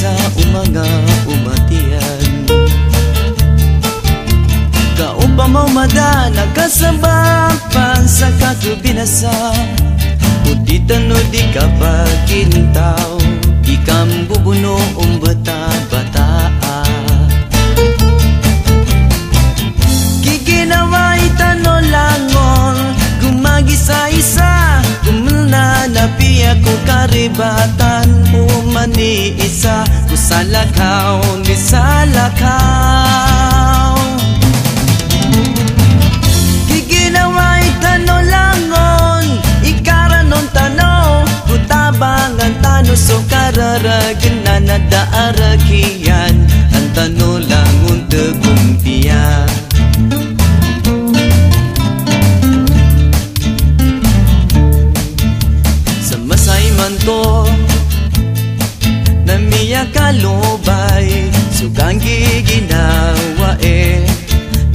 sa mga umatian. Kaupa mo mada nagkasabapan sa kakabinasa, di tano di ka pagintaw, di ka bubuno bata-bata. Giginaway tano langon, gumagisa-isa, gumuna na piya ko karibatan, umani isa, kusalakaw ni salakaw. Giginaway tano langon, ikaranon tano, butabangan tano, so kararagan na nadaarakiyan, ang tano langon tegumpiya. Sa masay man to, namiya kalubay, sugang giginawa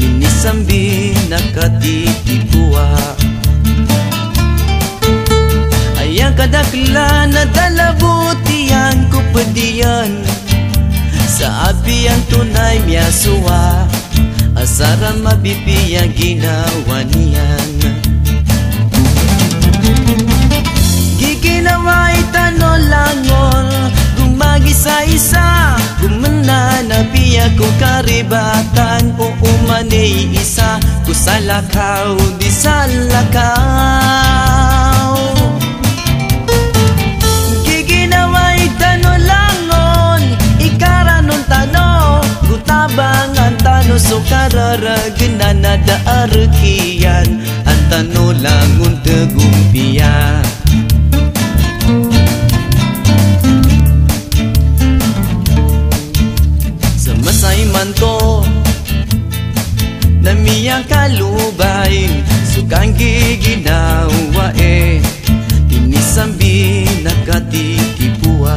minisambi nakatitikuwa. Ayang kadakla na dalabutian ko padiyan, sa abi ang tunay miyasuwa, asara mabibiya ginawa niyan. Giginaway tano langon, gumagisa-isa, gumana na biya ko karibatan, o umani isa, kusalakaw di salakaw. Giginaway tano langon, ikaranon tano, gutabangan tano, so kararagan na nadaarakiyan, ang tano langon tegumpiya. Masay man to, namiyang kalubay, sugang giginawa tinisambi nakatitipuwa.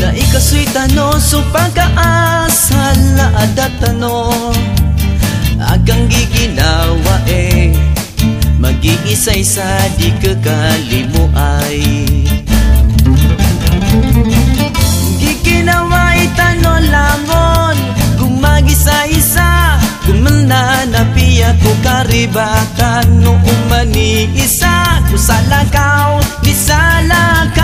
Na ikasuy tano, so pagkaasal na adatano, agang giginawa mag-iisa-isa di kakalimuay. Giginaway tano langon, gumagisa-isa, gumana na piya ko karibatan, no umani isa, kusalakaw di salakaw.